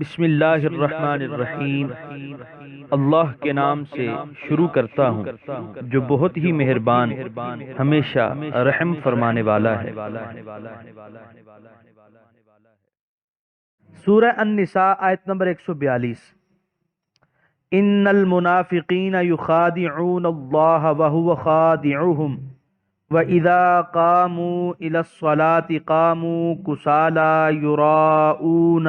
بسم اللہ الرحمن الرحیم۔ اللہ کے نام سے شروع کرتا ہوں جو بہت ہی مہربان ہمیشہ رحم فرمانے والا ہے۔ سورہ النساء آیت نمبر 142۔ ان المنافقین یخادعون اللہ وہو خادعهم وَإِذَا قَامُوا إِلَى الصَّلَاةِ قَامُوا كُسَالَى يُرَاءُونَ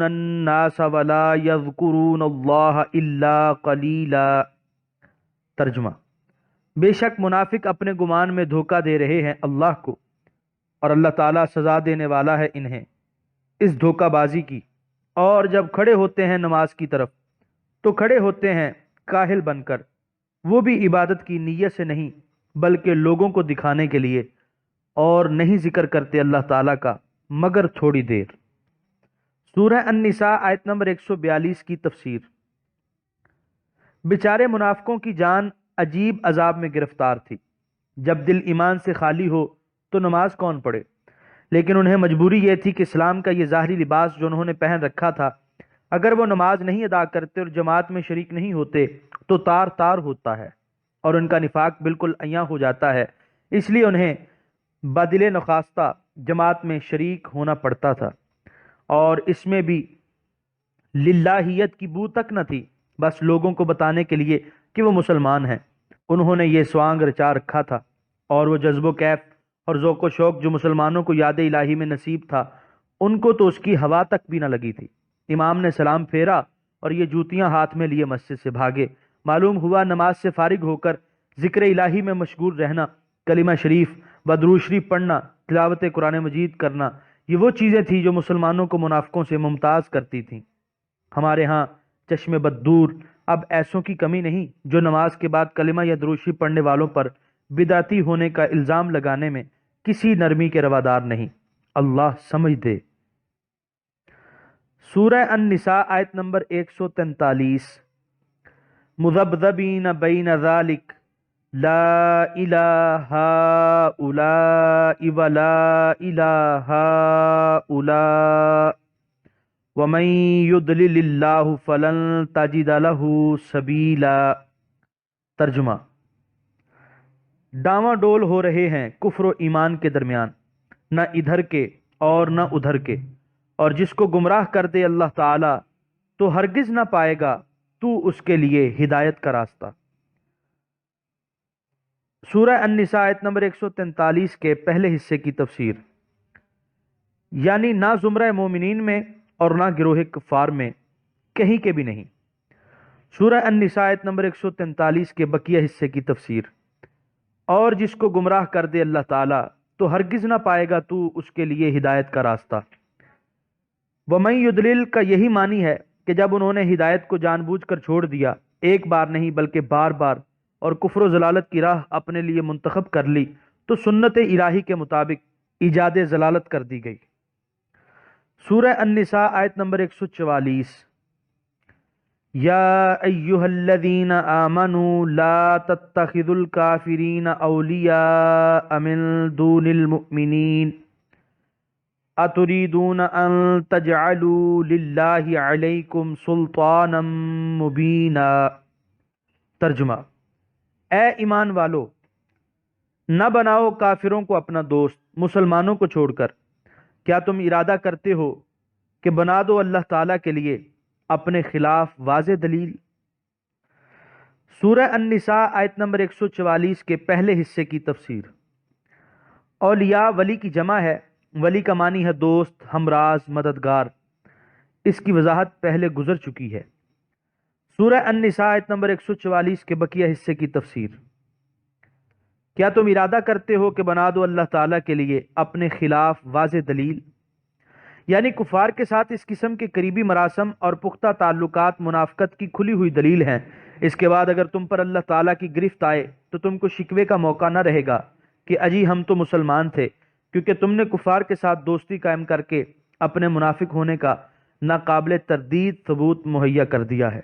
النَّاسَ وَلَا يَذْكُرُونَ اللَّهَ إِلَّا قَلِيلًا۔ ترجمہ: بے شک منافق اپنے گمان میں دھوکہ دے رہے ہیں اللہ کو، اور اللہ تعالیٰ سزا دینے والا ہے انہیں اس دھوکہ بازی کی، اور جب کھڑے ہوتے ہیں نماز کی طرف تو کھڑے ہوتے ہیں کاہل بن کر، وہ بھی عبادت کی نیت سے نہیں بلکہ لوگوں کو دکھانے کے لیے، اور نہیں ذکر کرتے اللہ تعالیٰ کا مگر تھوڑی دیر۔ سورہ النساء آیت نمبر 142 کی تفسیر۔ بیچارے منافقوں کی جان عجیب عذاب میں گرفتار تھی۔ جب دل ایمان سے خالی ہو تو نماز کون پڑھے؟ لیکن انہیں مجبوری یہ تھی کہ اسلام کا یہ ظاہری لباس جو انہوں نے پہن رکھا تھا، اگر وہ نماز نہیں ادا کرتے اور جماعت میں شریک نہیں ہوتے تو تار تار ہوتا ہے اور ان کا نفاق بالکل عیاں ہو جاتا ہے، اس لیے انہیں بدل نخواستہ جماعت میں شریک ہونا پڑتا تھا، اور اس میں بھی للہیت کی بو تک نہ تھی، بس لوگوں کو بتانے کے لیے کہ وہ مسلمان ہیں۔ انہوں نے یہ سوانگ رچا رکھا تھا، اور وہ جذب و کیف اور ذوق و شوق جو مسلمانوں کو یاد الہی میں نصیب تھا، ان کو تو اس کی ہوا تک بھی نہ لگی تھی۔ امام نے سلام پھیرا اور یہ جوتیاں ہاتھ میں لیے مسجد سے بھاگے۔ معلوم ہوا نماز سے فارغ ہو کر ذکر الہی میں مشغول رہنا، کلمہ شریف و درود شریف پڑھنا، تلاوت قرآن مجید کرنا، یہ وہ چیزیں تھیں جو مسلمانوں کو منافقوں سے ممتاز کرتی تھیں۔ ہمارے ہاں چشم بد دور اب ایسوں کی کمی نہیں جو نماز کے بعد کلمہ یا درود شریف پڑھنے والوں پر بدعتی ہونے کا الزام لگانے میں کسی نرمی کے روادار نہیں۔ اللہ سمجھ دے۔ سورہ النساء آیت نمبر 143۔ مذبذبین بین ذالک لا الہ ہؤلاء ولا الہ ہؤلاء ومن یضلل اللہ فلن تجد لہ سبیلا۔ ترجمہ: ڈاواں ڈول ہو رہے ہیں کفر و ایمان کے درمیان، نہ ادھر کے اور نہ ادھر کے، اور جس کو گمراہ کر دے اللہ تعالی تو ہرگز نہ پائے گا تو اس کے لیے ہدایت کا راستہ۔ سورہ النساء آیت نمبر 143 کے پہلے حصے کی تفسیر۔ یعنی نہ زمرہ مومنین میں اور نہ گروہ کفار میں، کہیں کے بھی نہیں۔ سورہ النساء آیت نمبر 143 کے بقیہ حصے کی تفسیر۔ اور جس کو گمراہ کر دے اللہ تعالی تو ہرگز نہ پائے گا تو اس کے لیے ہدایت کا راستہ۔ وَمَن یُضْلِل کا یہی معنی ہے کہ جب انہوں نے ہدایت کو جان بوجھ کر چھوڑ دیا، ایک بار نہیں بلکہ بار بار، اور کفر و ضلالت کی راہ اپنے لیے منتخب کر لی، تو سنت الہی کے مطابق ایجاد ضلالت کر دی گئی۔ سورہ النساء آیت نمبر 144۔ یا ایہا الذین آمنوا لا تتخذوا الکافرین اولیاء من دون المؤمنین اتریدون ان تجعلوا للہ علیکم سلطانا مبینا۔ ترجمہ: اے ایمان والو، نہ بناؤ کافروں کو اپنا دوست مسلمانوں کو چھوڑ کر۔ کیا تم ارادہ کرتے ہو کہ بنا دو اللہ تعالیٰ کے لیے اپنے خلاف واضح دلیل؟ سورہ النساء آیت نمبر 144 کے پہلے حصے کی تفسیر۔ اولیاء ولی کی جمع ہے۔ ولی کا معنی ہے دوست، ہمراز، مددگار۔ اس کی وضاحت پہلے گزر چکی ہے۔ سورہ النساء آیت نمبر 144 کے بقیہ حصے کی تفسیر۔ کیا تم ارادہ کرتے ہو کہ بنا دو اللہ تعالیٰ کے لیے اپنے خلاف واضح دلیل؟ یعنی کفار کے ساتھ اس قسم کے قریبی مراسم اور پختہ تعلقات منافقت کی کھلی ہوئی دلیل ہیں۔ اس کے بعد اگر تم پر اللہ تعالیٰ کی گرفت آئے تو تم کو شکوے کا موقع نہ رہے گا کہ اجی ہم تو مسلمان تھے، کیونکہ تم نے کفار کے ساتھ دوستی قائم کر کے اپنے منافق ہونے کا ناقابل تردید ثبوت مہیا کر دیا ہے۔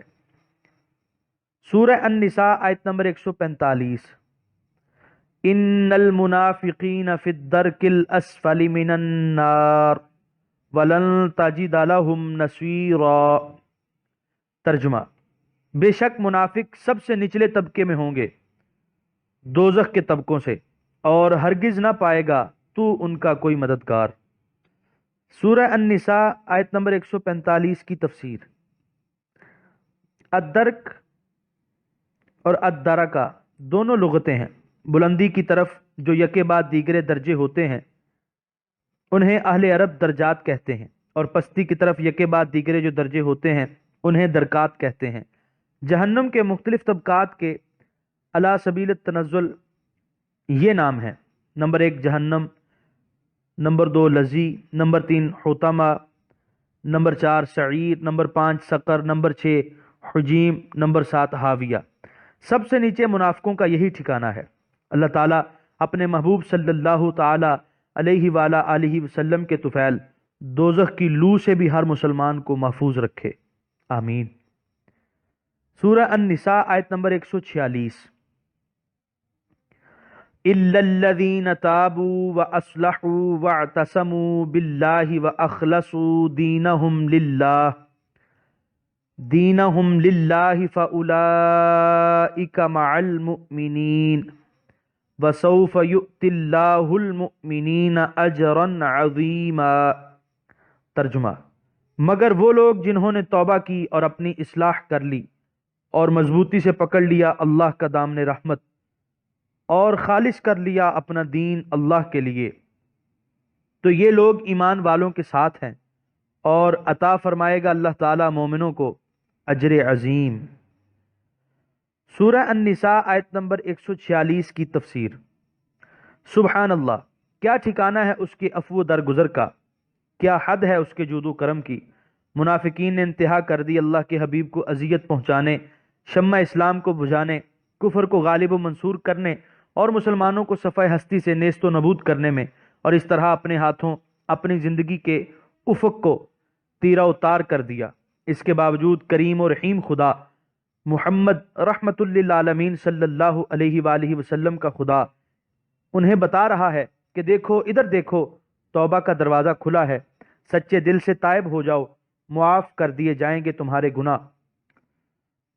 سورہ النساء آیت نمبر 145۔ ان المنافقین فی الدرک الاسفل من النار ولن تجد لهم نصیرا۔ ترجمہ: بے شک منافق سب سے نچلے طبقے میں ہوں گے دوزخ کے طبقوں سے، اور ہرگز نہ پائے گا تو ان کا کوئی مددگار۔ سورہ النساء آیت نمبر 145 کی تفسیر۔ الدرک اور الدرکہ دونوں لغتیں ہیں۔ بلندی کی طرف جو یکے بعد دیگرے درجے ہوتے ہیں انہیں اہل عرب درجات کہتے ہیں، اور پستی کی طرف یکے بعد دیگرے جو درجے ہوتے ہیں انہیں درکات کہتے ہیں۔ جہنم کے مختلف طبقات کے علی سبیل التنزل یہ نام ہیں: نمبر 1 جہنم، نمبر 2 لظی، نمبر 3 حطمہ، نمبر 4 سعیر، نمبر 5 سقر، نمبر 6 حجیم، نمبر 7 حاویہ۔ سب سے نیچے منافقوں کا یہی ٹھکانہ ہے۔ اللہ تعالیٰ اپنے محبوب صلی اللہ تعالی علیہ وآلہ آلہ وسلم کے طفیل دوزخ کی لو سے بھی ہر مسلمان کو محفوظ رکھے، آمین۔ سورہ النساء آیت نمبر 146۔ إِلَّا الَّذِينَ تَابُوا وَأَصْلَحُوا وَاعْتَصَمُوا بِاللَّهِ وَأَخْلَصُوا دِينَهُمْ لِلَّهِ فَأُولَئِكَ مَعَ الْمُؤْمِنِينَ وَسَوْفَ يُؤْتِ اللَّهُ الْمُؤْمِنِينَ أَجْرًا عَظِيمًا۔ ترجمہ: مگر وہ لوگ جنہوں نے توبہ کی اور اپنی اصلاح کر لی اور مضبوطی سے پکڑ لیا اللہ کا دامن رحمت اور خالص کر لیا اپنا دین اللہ کے لیے، تو یہ لوگ ایمان والوں کے ساتھ ہیں، اور عطا فرمائے گا اللہ تعالیٰ مومنوں کو اجر عظیم۔ سورہ النساء آیت نمبر 146 کی تفسیر۔ سبحان اللہ، کیا ٹھکانہ ہے اس کے عفو درگزر کا، کیا حد ہے اس کے جود و کرم کی۔ منافقین نے انتہا کر دی اللہ کے حبیب کو اذیت پہنچانے، شمع اسلام کو بجھانے، کفر کو غالب و منصور کرنے اور مسلمانوں کو صفحہ ہستی سے نیست و نبود کرنے میں، اور اس طرح اپنے ہاتھوں اپنی زندگی کے افق کو تیرہ اتار کر دیا۔ اس کے باوجود کریم و رحیم خدا محمد رحمت للعالمین صلی اللہ علیہ وآلہ وسلم کا خدا انہیں بتا رہا ہے کہ دیکھو، ادھر دیکھو، توبہ کا دروازہ کھلا ہے، سچے دل سے تائب ہو جاؤ، معاف کر دیے جائیں گے تمہارے گناہ،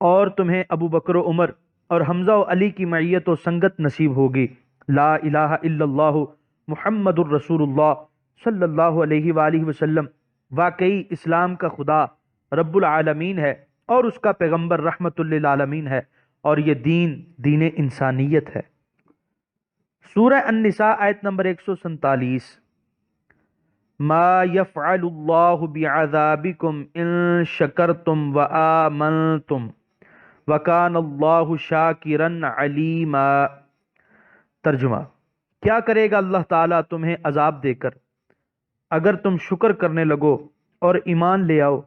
اور تمہیں ابو بکر و عمر اور حمزہ و علی کی معیت و سنگت نصیب ہوگی۔ لا الہ الا اللہ محمد الرسول اللہ صلی اللہ علیہ وآلہ وسلم واقعی اسلام کا خدا رب العالمین ہے اور اس کا پیغمبر رحمت للعالمین ہے، اور یہ دین انسانیت ہے۔ سورہ النساء آیت نمبر 147۔ ما یفعل اللہ بعذابکم ان شکرتم وآمنتم وکان اللہ شاکرا علیما۔ ترجمہ: کیا کرے گا اللہ تعالیٰ تمہیں عذاب دے کر اگر تم شکر کرنے لگو اور ایمان لے آؤ،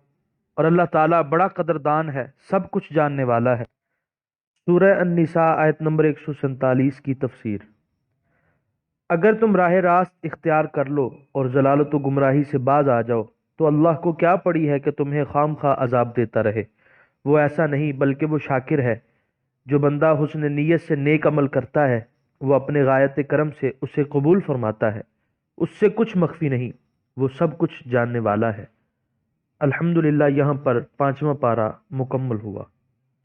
اور اللہ تعالیٰ بڑا قدردان ہے، سب کچھ جاننے والا ہے۔ سورہ النساء آیت نمبر 147 کی تفسیر۔ اگر تم راہ راست اختیار کر لو اور ضلالت و گمراہی سے باز آ جاؤ تو اللہ کو کیا پڑی ہے کہ تمہیں خام خواہ عذاب دیتا رہے۔ وہ ایسا نہیں بلکہ وہ شاکر ہے۔ جو بندہ حسن نیت سے نیک عمل کرتا ہے وہ اپنے غایت کرم سے اسے قبول فرماتا ہے، اس سے کچھ مخفی نہیں، وہ سب کچھ جاننے والا ہے۔ الحمدللہ، یہاں پر 5واں پارہ مکمل ہوا۔